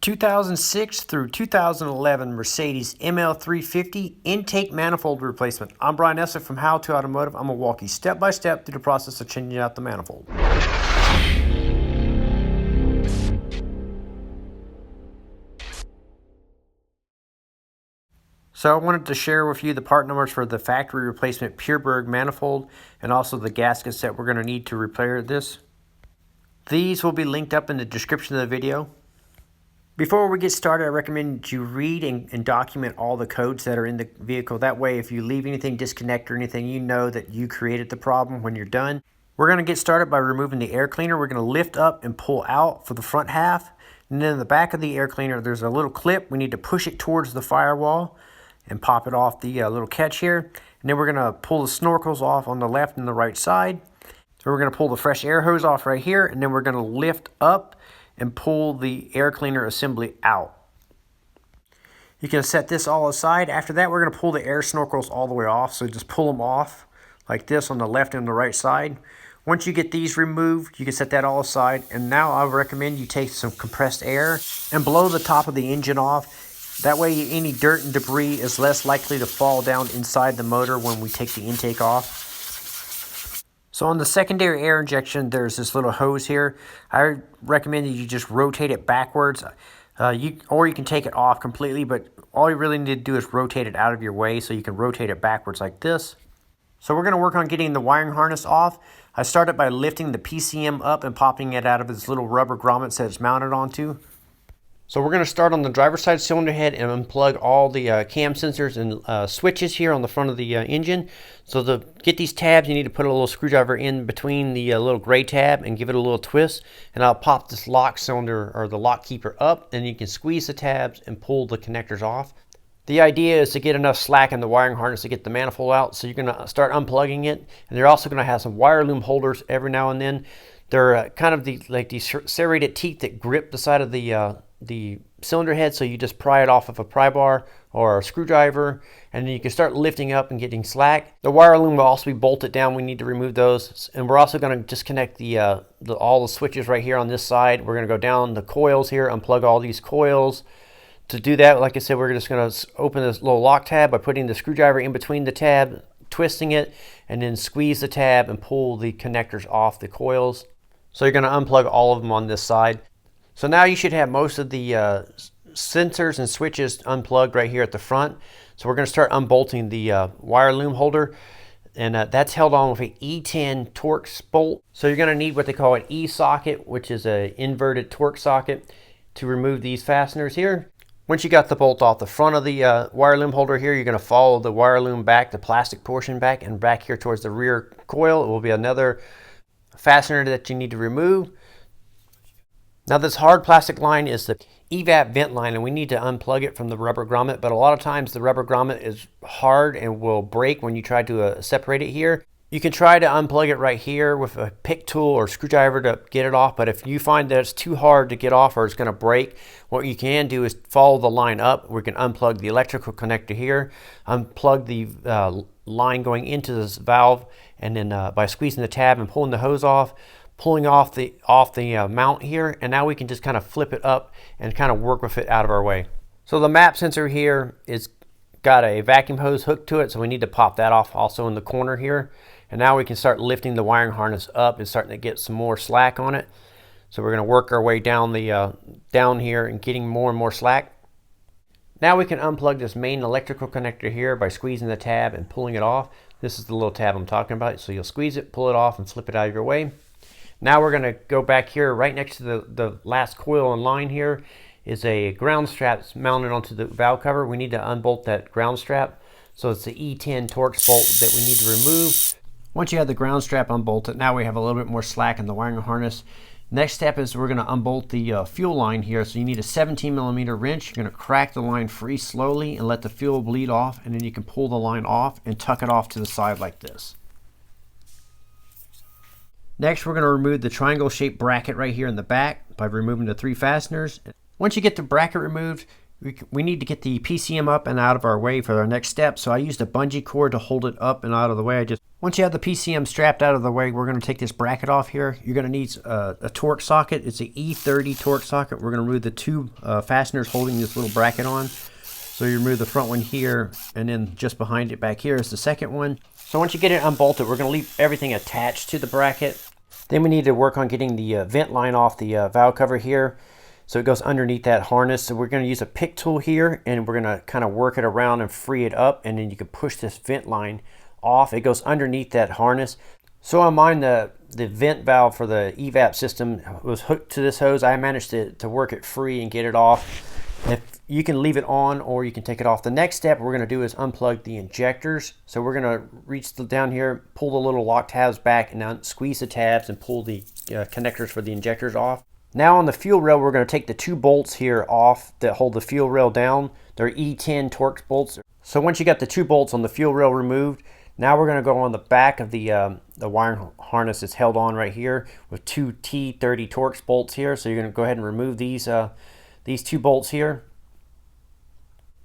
2006 through 2011 Mercedes ML350 intake manifold replacement. I'm Brian Esser from How to Automotive. I'm going to walk you step by step through the process of changing out the manifold. So I wanted to share with you the part numbers for the factory replacement Pureberg manifold and also the gaskets that we're going to need to repair this. These will be linked up in the description of the video. Before we get started, I recommend you read and document all the codes that are in the vehicle. That way, if you leave anything disconnected or anything, you know that you created the problem when you're done. We're going to get started by removing the air cleaner. We're going to lift up and pull out for the front half. And then in the back of the air cleaner, there's a little clip. We need to push it towards the firewall and pop it off the little catch here. And then we're going to pull the snorkels off on the left and the right side. So we're going to pull the fresh air hose off right here. And then we're going to lift up and pull the air cleaner assembly out. You can set this all aside. After that, we're going to pull the air snorkels all the way off. So just pull them off like this on the left and the right side. Once you get these removed, you can set that all aside. And now I recommend you take some compressed air and blow the top of the engine off. That way any dirt and debris is less likely to fall down inside the motor when we take the intake off. So on the secondary air injection, there's this little hose here. I recommend that you just rotate it backwards, or you can take it off completely, but all you really need to do is rotate it out of your way so you can rotate it backwards like this. So we're going to work on getting the wiring harness off. I started by lifting the PCM up and popping it out of its little rubber grommets that it's mounted onto. So we're going to start on the driver's side cylinder head and unplug all the cam sensors and switches here on the front of the engine. So to get these tabs, you need to put a little screwdriver in between the little gray tab and give it a little twist. And I'll pop this lock cylinder or the lock keeper up, and you can squeeze the tabs and pull the connectors off. The idea is to get enough slack in the wiring harness to get the manifold out. So you're going to start unplugging it, and you're also going to have some wire loom holders every now and then. They're kind of like these serrated teeth that grip the side of the cylinder head, so you just pry it off of a pry bar or a screwdriver, and then you can start lifting up and getting slack. The wire loom will also be bolted down. We need to remove those, and we're also going to disconnect all the switches right here on this side. We're going to go down the coils here, unplug all these coils. To do that, like I said, we're just going to open this little lock tab by putting the screwdriver in between the tab, twisting it, and then squeeze the tab and pull the connectors off the coils. So you're going to unplug all of them on this side. So now you should have most of the sensors and switches unplugged right here at the front. So we're going to start unbolting the wire loom holder, and that's held on with an E10 Torx bolt. So you're going to need what they call an E-socket, which is an inverted Torx socket, to remove these fasteners here. Once you got the bolt off the front of the wire loom holder here, you're going to follow the wire loom back, the plastic portion back, and back here towards the rear coil. It will be another fastener that you need to remove. Now this hard plastic line is the evap vent line, and we need to unplug it from the rubber grommet, but a lot of times the rubber grommet is hard and will break when you try to separate it here. You can try to unplug it right here with a pick tool or screwdriver to get it off, but if you find that it's too hard to get off or it's going to break, what you can do is follow the line up. We can unplug the electrical connector here, unplug the line going into this valve, and then by squeezing the tab and pulling the hose off, pulling off the mount here, and now we can just kind of flip it up and kind of work with it out of our way. So the map sensor here is got a vacuum hose hooked to it, so we need to pop that off also in the corner here. And now we can start lifting the wiring harness up and starting to get some more slack on it. So we're going to work our way down down here and getting more and more slack. Now we can unplug this main electrical connector here by squeezing the tab and pulling it off. This is the little tab I'm talking about. So you'll squeeze it, pull it off, and flip it out of your way. Now we're going to go back here. Right next to the last coil in line here is a ground strap mounted onto the valve cover. We need to unbolt that ground strap. So it's the E10 Torx bolt that we need to remove. Once you have the ground strap unbolted, now we have a little bit more slack in the wiring harness. Next step is we're going to unbolt the fuel line here. So you need a 17mm wrench. You're going to crack the line free slowly and let the fuel bleed off, and then you can pull the line off and tuck it off to the side like this. Next, we're going to remove the triangle shaped bracket right here in the back by removing the 3 fasteners. Once you get the bracket removed, we need to get the PCM up and out of our way for our next step. So I used a bungee cord to hold it up and out of the way. Once you have the PCM strapped out of the way, we're going to take this bracket off here. You're going to need a torque socket. It's an E30 torque socket. We're going to remove the two fasteners holding this little bracket on. So you remove the front one here, and then just behind it back here is the second one. So once you get it unbolted, we're going to leave everything attached to the bracket. Then we need to work on getting the vent line off the valve cover here. So it goes underneath that harness. So we're going to use a pick tool here, and we're going to kind of work it around and free it up, and then you can push this vent line off. It goes underneath that harness. So on mine, the vent valve for the evap system was hooked to this hose. I managed to work it free and get it off. If you can leave it on or you can take it off. The next step we're going to do is unplug the injectors. So we're going to reach down here, pull the little lock tabs back, and now squeeze the tabs and pull the connectors for the injectors off. Now on the fuel rail, we're going to take the two bolts here off that hold the fuel rail down. They're E10 Torx bolts. So once you got the two bolts on the fuel rail removed, now we're going to go on the back of the wiring harness that's held on right here with two T30 Torx bolts here. So you're going to go ahead and remove these two bolts here.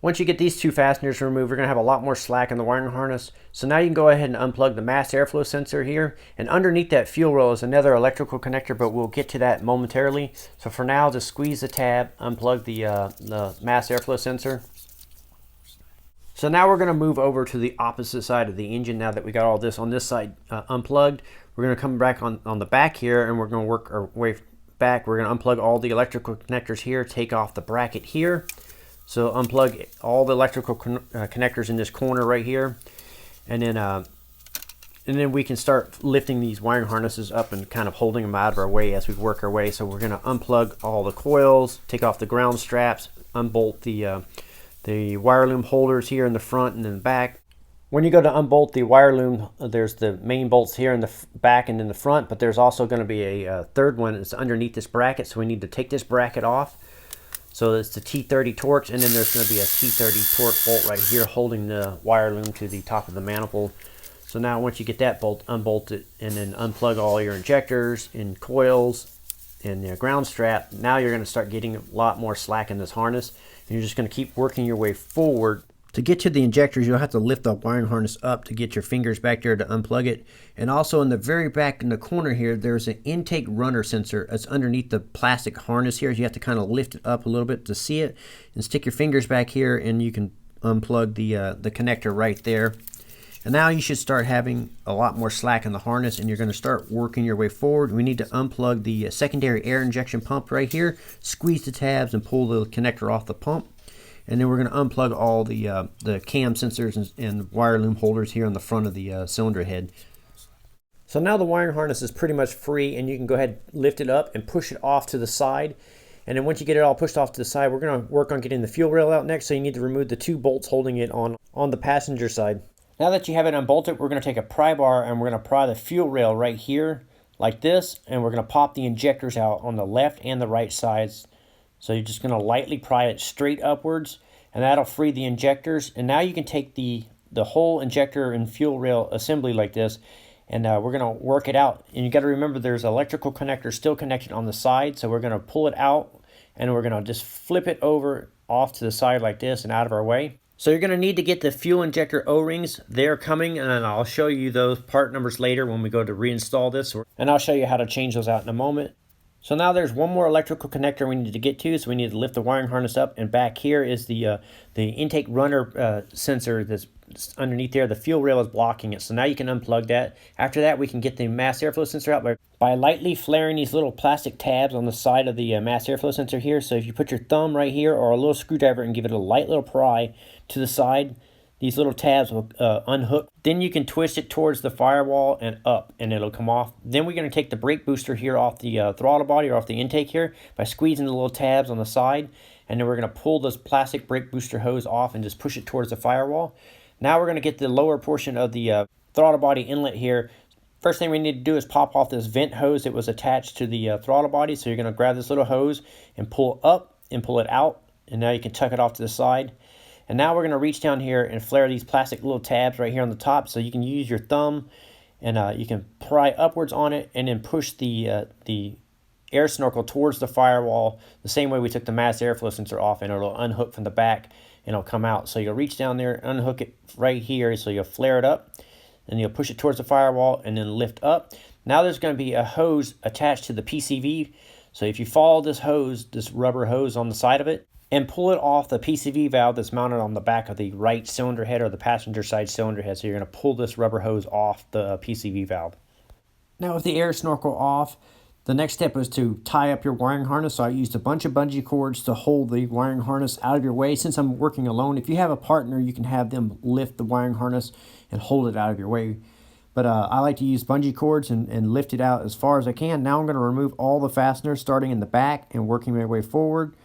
Once you get these two fasteners removed, we're going to have a lot more slack in the wiring harness. So now you can go ahead and unplug the mass airflow sensor here. And underneath that fuel rail is another electrical connector, but we'll get to that momentarily. So for now, just squeeze the tab, unplug the mass airflow sensor. So now we're going to move over to the opposite side of the engine. Now that we got all this on this side unplugged, we're going to come back on the back here, and we're going to work our way back. We're going to unplug all the electrical connectors here, take off the bracket here. So unplug all the electrical connectors in this corner right here, and then we can start lifting these wiring harnesses up and kind of holding them out of our way as we work our way. So we're going to unplug all the coils, take off the ground straps, unbolt the wire loom holders here in the front and in the back. When you go to unbolt the wire loom, there's the main bolts here in the back and in the front, but there's also going to be a third one that's underneath this bracket. So we need to take this bracket off. So it's the T30 Torx, and then there's going to be a T30 torque bolt right here holding the wire loom to the top of the manifold. So now once you get that bolt unbolted and then unplug all your injectors and coils and the ground strap, now you're going to start getting a lot more slack in this harness, and you're just going to keep working your way forward. To get to the injectors, you'll have to lift the wiring harness up to get your fingers back there to unplug it. And also in the very back in the corner here, there's an intake runner sensor that's underneath the plastic harness here. You have to kind of lift it up a little bit to see it, and stick your fingers back here, and you can unplug the connector right there. And now you should start having a lot more slack in the harness, and you're going to start working your way forward. We need to unplug the secondary air injection pump right here, squeeze the tabs and pull the connector off the pump. And then we're going to unplug all the cam sensors and wire loom holders here on the front of the cylinder head. So now the wiring harness is pretty much free, and you can go ahead, lift it up and push it off to the side. And then once you get it all pushed off to the side, we're going to work on getting the fuel rail out next. So you need to remove the two bolts holding it on the passenger side. Now that you have it unbolted, we're going to take a pry bar and we're going to pry the fuel rail right here like this. And we're going to pop the injectors out on the left and the right sides. So you're just going to lightly pry it straight upwards, and that'll free the injectors. And now you can take the whole injector and fuel rail assembly like this, and we're going to work it out. And you got to remember there's electrical connector still connected on the side, so we're going to pull it out, and we're going to just flip it over off to the side like this and out of our way. So you're going to need to get the fuel injector O-rings. They're coming, and I'll show you those part numbers later when we go to reinstall this, and I'll show you how to change those out in a moment. So now there's one more electrical connector we need to get to, so we need to lift the wiring harness up, and back here is the intake runner sensor that's underneath there. The fuel rail is blocking it, so now you can unplug that. After that, we can get the mass airflow sensor out by lightly flaring these little plastic tabs on the side of the mass airflow sensor here. So if you put your thumb right here or a little screwdriver and give it a light little pry to the side, these little tabs will unhook. Then you can twist it towards the firewall and up, and it'll come off. Then we're going to take the brake booster here off the throttle body or off the intake here by squeezing the little tabs on the side. And then we're going to pull this plastic brake booster hose off and just push it towards the firewall. Now we're going to get the lower portion of the throttle body inlet here. First thing we need to do is pop off this vent hose that was attached to the throttle body. So you're going to grab this little hose and pull up and pull it out. And now you can tuck it off to the side. And now we're going to reach down here and flare these plastic little tabs right here on the top. So you can use your thumb and you can pry upwards on it and then push the air snorkel towards the firewall the same way we took the mass airflow sensor off, and it'll unhook from the back and it'll come out. So you'll reach down there, unhook it right here, so you'll flare it up and you'll push it towards the firewall and then lift up. Now there's going to be a hose attached to the PCV. So if you follow this hose, this rubber hose on the side of it, and pull it off the PCV valve that's mounted on the back of the right cylinder head or the passenger side cylinder head. So you're going to pull this rubber hose off the PCV valve. Now with the air snorkel off, the next step is to tie up your wiring harness. So I used a bunch of bungee cords to hold the wiring harness out of your way. Since I'm working alone, if you have a partner, you can have them lift the wiring harness and hold it out of your way. But I like to use bungee cords and lift it out as far as I can. Now I'm going to remove all the fasteners starting in the back and working my way forward.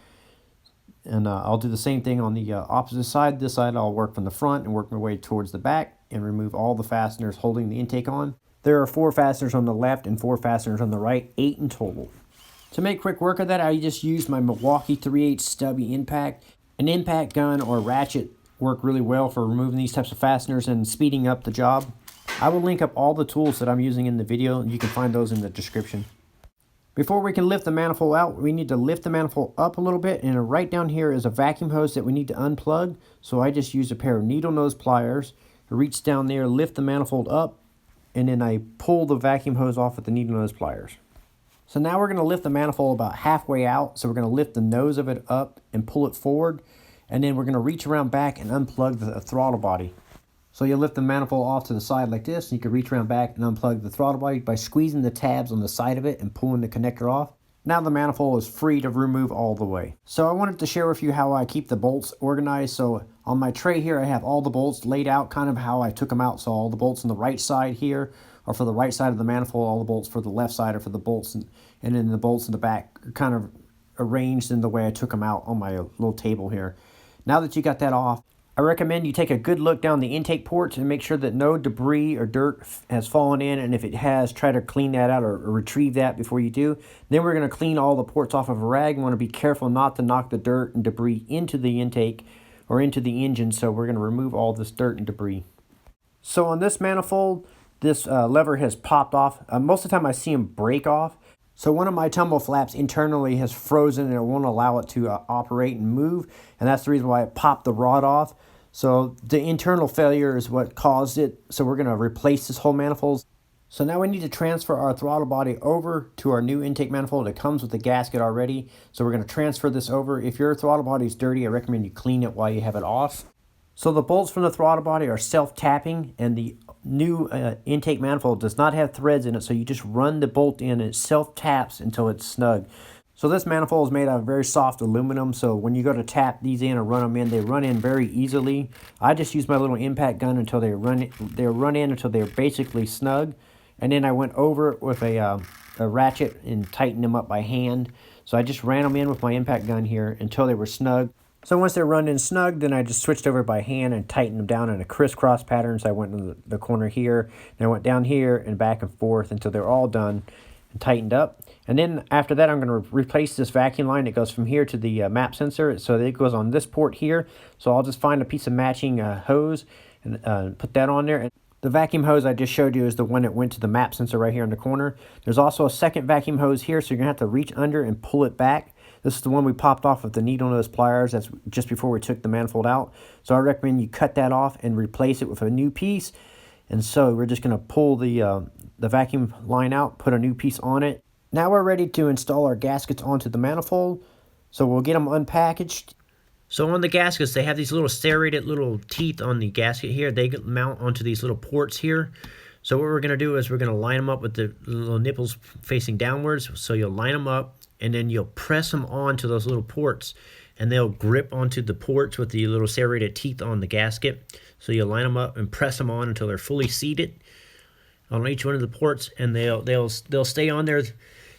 And I'll do the same thing on the opposite side. This side I'll work from the front and work my way towards the back and remove all the fasteners holding the intake on. There are 4 fasteners on the left and 4 fasteners on the right, 8 in total. To make quick work of that, I just used my Milwaukee 3/8 stubby impact. An impact gun or ratchet work really well for removing these types of fasteners and speeding up the job. I will link up all the tools that I'm using in the video, and you can find those in the description. Before we can lift the manifold out, we need to lift the manifold up a little bit, and right down here is a vacuum hose that we need to unplug. So I just used a pair of needle nose pliers to reach down there, lift the manifold up, and then I pull the vacuum hose off with the needle nose pliers. So now we're going to lift the manifold about halfway out. So we're going to lift the nose of it up and pull it forward, and then we're going to reach around back and unplug the throttle body. So you lift the manifold off to the side like this, and you can reach around back and unplug the throttle body by squeezing the tabs on the side of it and pulling the connector off. Now the manifold is free to remove all the way. So I wanted to share with you how I keep the bolts organized. So on my tray here, I have all the bolts laid out kind of how I took them out. So all the bolts on the right side here are for the right side of the manifold. All the bolts for the left side are for the bolts, and then the bolts in the back are kind of arranged in the way I took them out on my little table here. Now that you got that off, I recommend you take a good look down the intake ports and make sure that no debris or dirt has fallen in, and if it has, try to clean that out or retrieve that before you do. Then we're going to clean all the ports off of a rag. You want to be careful not to knock the dirt and debris into the intake or into the engine, so we're going to remove all this dirt and debris. So on this manifold, this lever has popped off. Most of the time I see them break off. So one of my tumble flaps internally has frozen and it won't allow it to operate and move, and that's the reason why it popped the rod off. So the internal failure is what caused it. So we're going to replace this whole manifold. So now we need to transfer our throttle body over to our new intake manifold. It comes with the gasket already. So we're going to transfer this over. If your throttle body is dirty, I recommend you clean it while you have it off. So the bolts from the throttle body are self-tapping, and the new intake manifold does not have threads in it. So you just run the bolt in and it self-taps until it's snug. So this manifold is made out of very soft aluminum, so when you go to tap these in or run them in, they run in very easily. I just use my little impact gun until they run in until they're basically snug, and then I went over it with a ratchet and tightened them up by hand. So I just ran them in with my impact gun here until they were snug. So once they're run in snug, then I just switched over by hand and tightened them down in a crisscross pattern. So I went to the corner here, and I went down here and back and forth until they're all done and tightened up. And then after that, I'm going to replace this vacuum line. It goes from here to the map sensor. So it goes on this port here. So I'll just find a piece of matching hose and put that on there. And the vacuum hose I just showed you is the one that went to the map sensor right here in the corner. There's also a second vacuum hose here, so you're going to have to reach under and pull it back. This is the one we popped off with the needle nose pliers. That's just before we took the manifold out. So I recommend you cut that off and replace it with a new piece. And so we're just going to pull the vacuum line out, put a new piece on it. Now we're ready to install our gaskets onto the manifold. So we'll get them unpackaged. So on the gaskets, they have these little serrated little teeth on the gasket here. They mount onto these little ports here. So what we're going to do is we're going to line them up with the little nipples facing downwards. So you'll line them up, and then you'll press them onto those little ports, and they'll grip onto the ports with the little serrated teeth on the gasket. So you'll line them up and press them on until they're fully seated on each one of the ports, and they'll stay on there,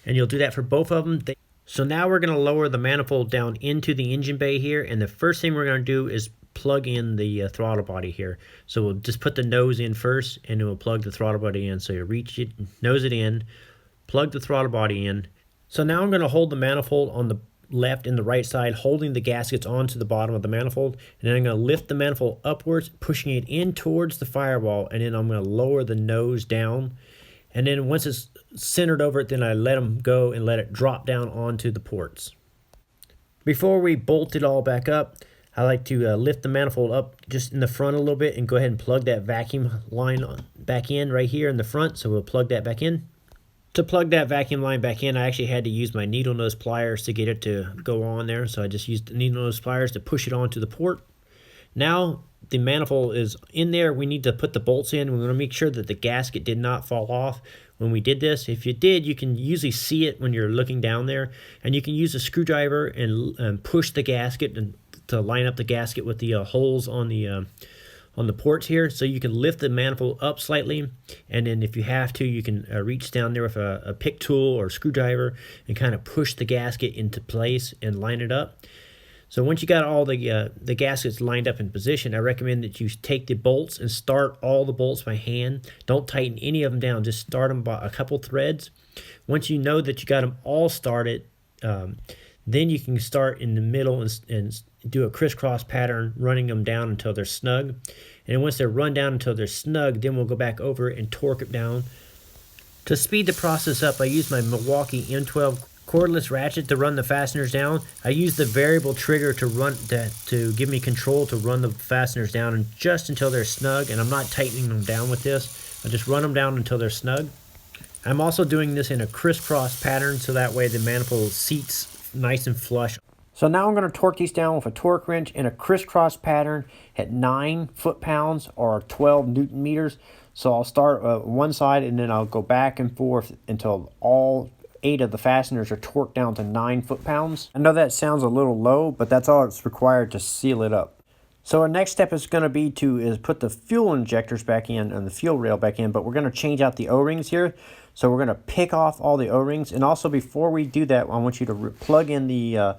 and you'll do that for both of them. So now we're going to lower the manifold down into the engine bay here, and the first thing we're going to do is plug in the throttle body here. So we'll just put the nose in first, and then we'll plug the throttle body in. So you reach it, nose it in, plug the throttle body in. So now I'm going to hold the manifold on the left and the right side, holding the gaskets onto the bottom of the manifold, and then I'm going to lift the manifold upwards, pushing it in towards the firewall, and then I'm going to lower the nose down, And then once it's centered over it, then I let them go and let it drop down onto the ports. Before we bolt it all back up, I like to lift the manifold up just in the front a little bit and go ahead and plug that vacuum line back in right here in the front. So we'll plug that back in. To plug that vacuum line back in, I actually had to use my needle nose pliers to get it to go on there. So I just used the needle nose pliers to push it onto the port. Now the manifold is in there. We need to put the bolts in. We're going to make sure that the gasket did not fall off when we did this. If you did, you can usually see it when you're looking down there. And you can use a screwdriver and push the gasket and to line up the gasket with the holes on the ports here. So you can lift the manifold up slightly, and then if you have to, you can reach down there with a pick tool or screwdriver and kind of push the gasket into place and line it up. So once you got all the gaskets lined up in position, I recommend that you take the bolts and start all the bolts by hand. Don't tighten any of them down, just start them by a couple threads. Once you know that you got them all started, then you can start in the middle and do a crisscross pattern, running them down until they're snug. And once they're run down until they're snug, then we'll go back over and torque it down. To speed the process up, I use my Milwaukee M12 cordless ratchet to run the fasteners down. I use the variable trigger to give me control to run the fasteners down and just until they're snug, and I'm not tightening them down with this. I just run them down until they're snug. I'm also doing this in a crisscross pattern so that way the manifold seats nice and flush. So now I'm going to torque these down with a torque wrench in a crisscross pattern at 9 foot-pounds or 12 Newton meters. So I'll start one side and then I'll go back and forth until all 8 of the fasteners are torqued down to 9 foot-pounds. I know that sounds a little low, but that's all it's required to seal it up. So our next step is going to be to put the fuel injectors back in and the fuel rail back in, but we're going to change out the O-rings here. So we're going to pick off all the O-rings, and also before we do that, I want you to plug in the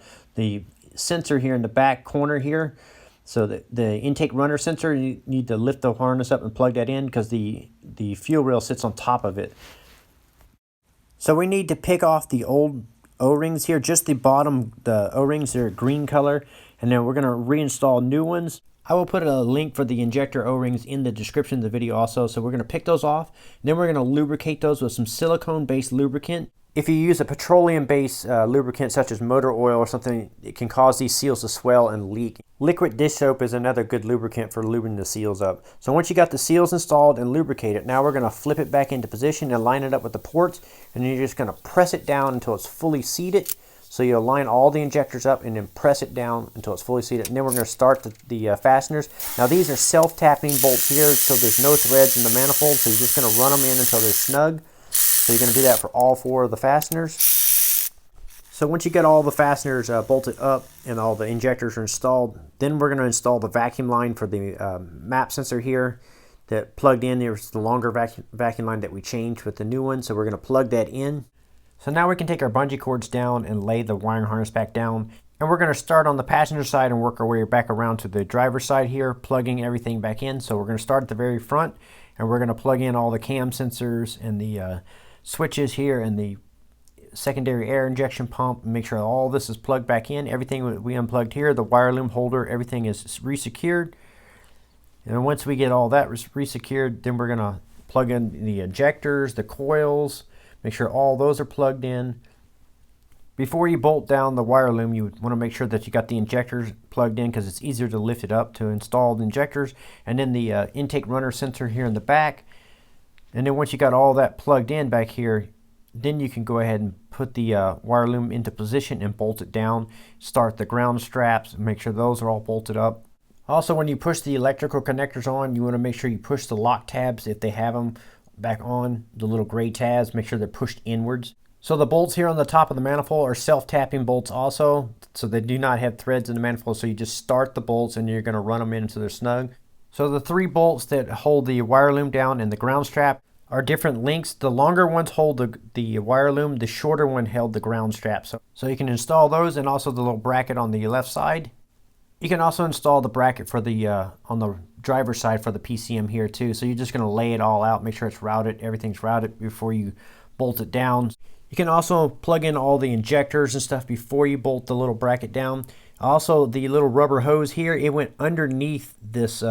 sensor here in the back corner here. So the intake runner sensor, you need to lift the harness up and plug that in because the fuel rail sits on top of it. So we need to pick off the old O-rings here, just the bottom, the O-rings are green color, and then we're going to reinstall new ones. I will put a link for the injector O-rings in the description of the video also. So we're going to pick those off. And then we're going to lubricate those with some silicone-based lubricant. If you use a petroleum-based lubricant such as motor oil or something, it can cause these seals to swell and leak. Liquid dish soap is another good lubricant for lubing the seals up. So once you got the seals installed and lubricated, now we're going to flip it back into position and line it up with the ports. And then you're just going to press it down until it's fully seated. So you'll line all the injectors up and then press it down until it's fully seated. And then we're going to start the fasteners. Now these are self-tapping bolts here, so there's no threads in the manifold. So you're just going to run them in until they're snug. So you're going to do that for all 4 of the fasteners. So once you get all the fasteners bolted up and all the injectors are installed, then we're going to install the vacuum line for the map sensor here that plugged in. There's the longer vacuum line that we changed with the new one. So we're going to plug that in. So now we can take our bungee cords down and lay the wiring harness back down. And we're going to start on the passenger side and work our way back around to the driver's side here, plugging everything back in. So we're going to start at the very front, and we're going to plug in all the cam sensors and the switches here and the secondary air injection pump, and make sure all this is plugged back in. Everything we unplugged here, the wire loom holder, everything is resecured. And once we get all that resecured, then we're going to plug in the injectors, the coils, make sure all those are plugged in. Before you bolt down the wire loom, you want to make sure that you got the injectors plugged in because it's easier to lift it up to install the injectors. And then the intake runner sensor here in the back. And then once you got all that plugged in back here, then you can go ahead and put the wire loom into position and bolt it down. Start the ground straps and make sure those are all bolted up. Also, when you push the electrical connectors on, you want to make sure you push the lock tabs if they have them back on, the little gray tabs, make sure they're pushed inwards. So the bolts here on the top of the manifold are self-tapping bolts also, so they do not have threads in the manifold. So you just start the bolts and you're going to run them in until they're snug. So the 3 bolts that hold the wire loom down and the ground strap are different lengths. The longer ones hold the wire loom, the shorter one held the ground strap. So you can install those, and also the little bracket on the left side. You can also install the bracket for the on the driver's side for the PCM here too. So you're just going to lay it all out, make sure it's routed, everything's routed before you bolt it down. You can also plug in all the injectors and stuff before you bolt the little bracket down. Also, the little rubber hose here, it went underneath this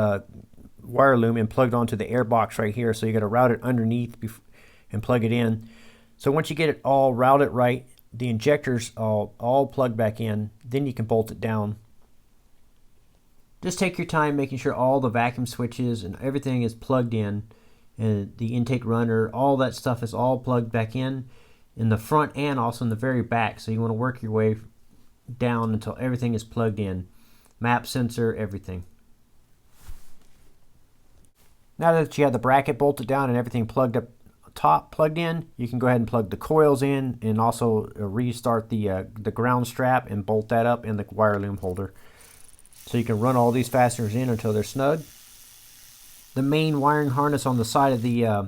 wire loom and plugged onto the air box right here. So you got to route it underneath and plug it in. So once you get it all routed right, the injectors all plugged back in, then you can bolt it down. Just take your time making sure all the vacuum switches and everything is plugged in, and the intake runner, all that stuff is all plugged back in the front and also in the very back. So you want to work your way down until everything is plugged in. Map sensor, everything. Now that you have the bracket bolted down and everything plugged up top, plugged in, you can go ahead and plug the coils in and also restart the ground strap and bolt that up in the wire loom holder. So you can run all these fasteners in until they're snug. The main wiring harness on the side of the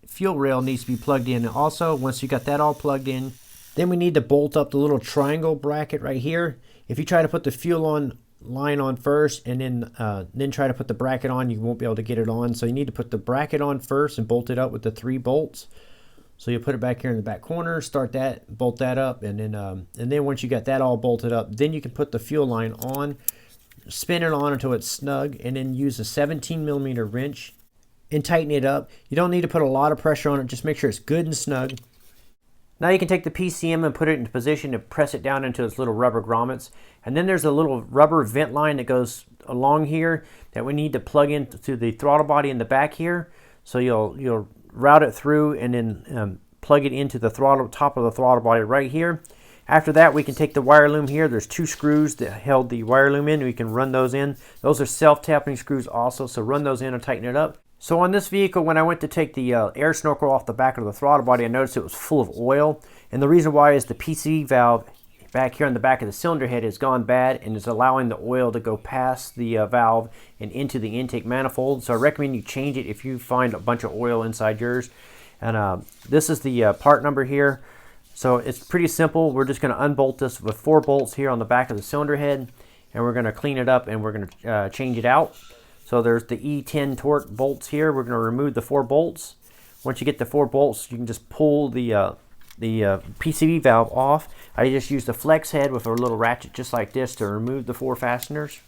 fuel rail needs to be plugged in also. Once you got that all plugged in, then we need to bolt up the little triangle bracket right here. If you try to put the fuel line on first and then try to put the bracket on, you won't be able to get it on. So you need to put the bracket on first and bolt it up with the 3 bolts. So you put it back here in the back corner, start that, bolt that up, and then once you got that all bolted up, then you can put the fuel line on, spin it on until it's snug, and then use a 17mm wrench and tighten it up. You don't need to put a lot of pressure on it, just make sure it's good and snug. Now you can take the PCM and put it into position and press it down into its little rubber grommets. And then there's a little rubber vent line that goes along here that we need to plug into the throttle body in the back here. So you'll route it through and then plug it into the top of the throttle body right here. After that, we can take the wire loom here. There's 2 screws that held the wire loom in. We can run those in. Those are self-tapping screws also, so run those in and tighten it up. So on this vehicle, when I went to take the air snorkel off the back of the throttle body, I noticed it was full of oil. And the reason why is the PCV valve back here on the back of the cylinder head has gone bad and is allowing the oil to go past the valve and into the intake manifold. So I recommend you change it if you find a bunch of oil inside yours. And this is the part number here. So it's pretty simple. We're just going to unbolt this with 4 bolts here on the back of the cylinder head, and we're going to clean it up and we're going to change it out. So there's the E10 torque bolts here. We're going to remove the 4 bolts. Once you get the 4 bolts, you can just pull the PCV valve off. I just used a flex head with a little ratchet just like this to remove the 4 fasteners.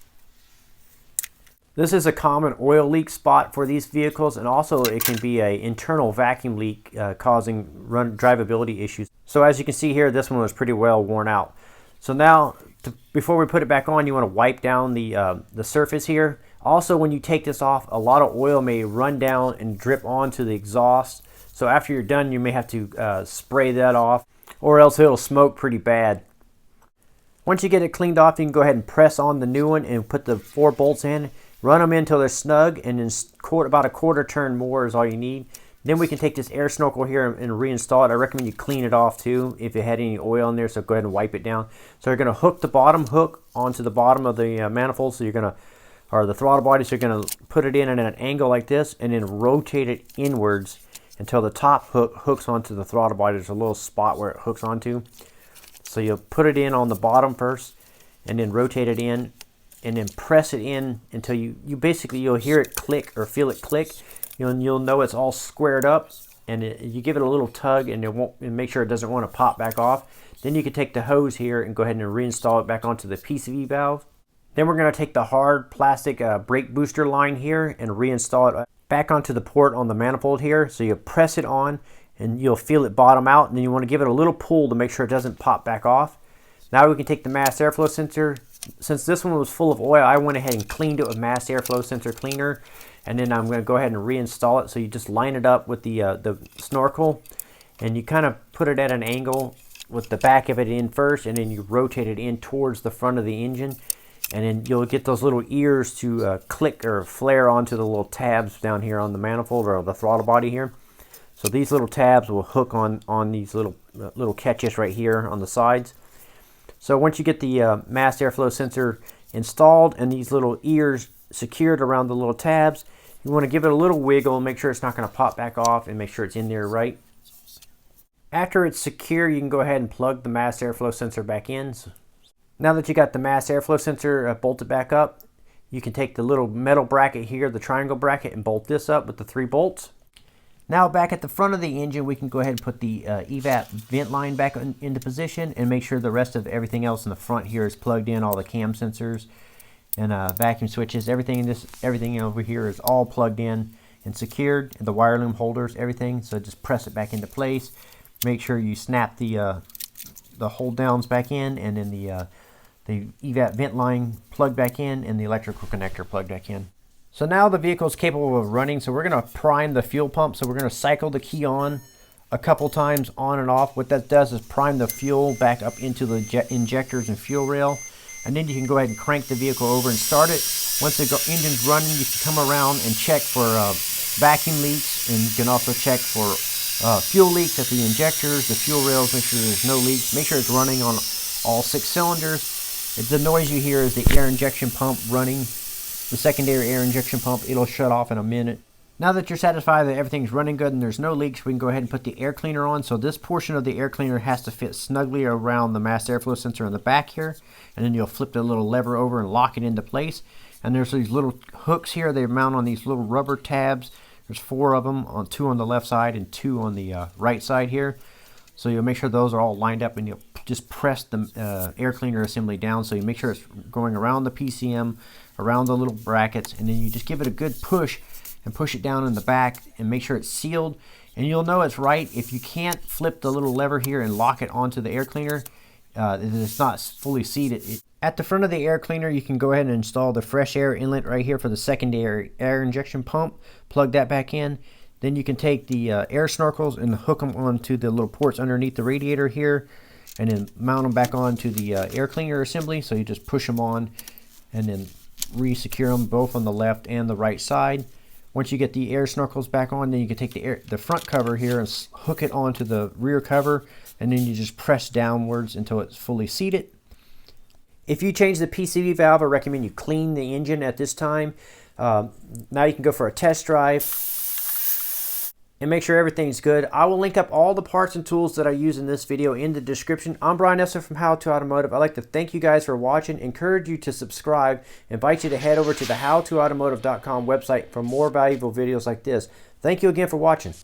This is a common oil leak spot for these vehicles, and also it can be an internal vacuum leak causing drivability issues. So as you can see here, this one was pretty well worn out. So now, before we put it back on, you want to wipe down the surface here. Also, when you take this off, a lot of oil may run down and drip onto the exhaust. So after you're done, you may have to spray that off, or else it'll smoke pretty bad. Once you get it cleaned off, you can go ahead and press on the new one and put the 4 bolts in. Run them in until they're snug, and then about a quarter turn more is all you need. Then we can take this air snorkel here and reinstall it. I recommend you clean it off too if it had any oil in there, so go ahead and wipe it down. So you're going to hook the bottom hook onto the bottom of the manifold, so you're going to, or the throttle body, so you're going to put it in at an angle like this and then rotate it inwards until the top hook hooks onto the throttle body. There's a little spot where it hooks onto. So you'll put it in on the bottom first and then rotate it in and then press it in until you'll hear it click or feel it click. You'll know it's all squared up, and you give it a little tug and make sure it doesn't want to pop back off. Then you can take the hose here and go ahead and reinstall it back onto the PCV valve. Then we're going to take the hard plastic brake booster line here and reinstall it back onto the port on the manifold here. So you press it on and you'll feel it bottom out, and then you want to give it a little pull to make sure it doesn't pop back off. Now we can take the mass airflow sensor. Since this one was full of oil, I went ahead and cleaned it with mass airflow sensor cleaner, and then I'm going to go ahead and reinstall it. So you just line it up with the snorkel, and you kind of put it at an angle with the back of it in first, and then you rotate it in towards the front of the engine, and then you'll get those little ears to click or flare onto the little tabs down here on the manifold or the throttle body here. So these little tabs will hook on these little catches right here on the sides. So once you get the mass airflow sensor installed and these little ears secured around the little tabs, you want to give it a little wiggle, make sure it's not going to pop back off, and make sure it's in there right. After it's secure, you can go ahead and plug the mass airflow sensor back in. So now that you got the mass airflow sensor bolted back up, you can take the little metal bracket here, the triangle bracket, and bolt this up with the 3 bolts. Now back at the front of the engine, we can go ahead and put the evap vent line back into position and make sure the rest of everything else in the front here is plugged in. All the cam sensors and vacuum switches, everything over here is all plugged in. and secured, and the wire loom holders, everything. So just press it back into place. Make sure you snap the hold downs back in, and then the evap vent line plug back in, and the electrical connector plug back in. So now the vehicle is capable of running, so we're going to prime the fuel pump. So we're going to cycle the key on a couple times, on and off. What that does is prime the fuel back up into the injectors and fuel rail, and then you can go ahead and crank the vehicle over and start it. Once the engine's running, you can come around and check for vacuum leaks, and you can also check for fuel leaks at the injectors, the fuel rails. Make sure there's no leaks. Make sure it's running on all 6 cylinders. The noise you hear is the air injection pump running. The secondary air injection pump, it'll shut off in a minute. Now that you're satisfied that everything's running good and there's no leaks, we can go ahead and put the air cleaner on. So this portion of the air cleaner has to fit snugly around the mass airflow sensor in the back here. And then you'll flip the little lever over and lock it into place. And there's these little hooks here. They mount on these little rubber tabs. There's 4 of them, 2 on the left side and 2 on the right side here. So you'll make sure those are all lined up, and you'll just press the air cleaner assembly down. So you make sure it's going around the PCM, around the little brackets, and then you just give it a good push and push it down in the back and make sure it's sealed. And you'll know it's right if you can't flip the little lever here and lock it onto the air cleaner. It's not fully seated. At the front of the air cleaner, you can go ahead and install the fresh air inlet right here for the secondary air injection pump. Plug that back in. Then you can take the air snorkels and hook them onto the little ports underneath the radiator here, and then mount them back onto the air cleaner assembly. So you just push them on and then re-secure them both on the left and the right side. Once you get the air snorkels back on, then you can take the front cover here and hook it onto the rear cover, and then you just press downwards until it's fully seated. If you change the PCV valve, I recommend you clean the engine at this time. Now you can go for a test drive and make sure everything's good. I will link up all the parts and tools that I use in this video in the description. I'm Brian Esser from How to Automotive. I'd like to thank you guys for watching, encourage you to subscribe, invite you to head over to the howtoautomotive.com website for more valuable videos like this. Thank you again for watching.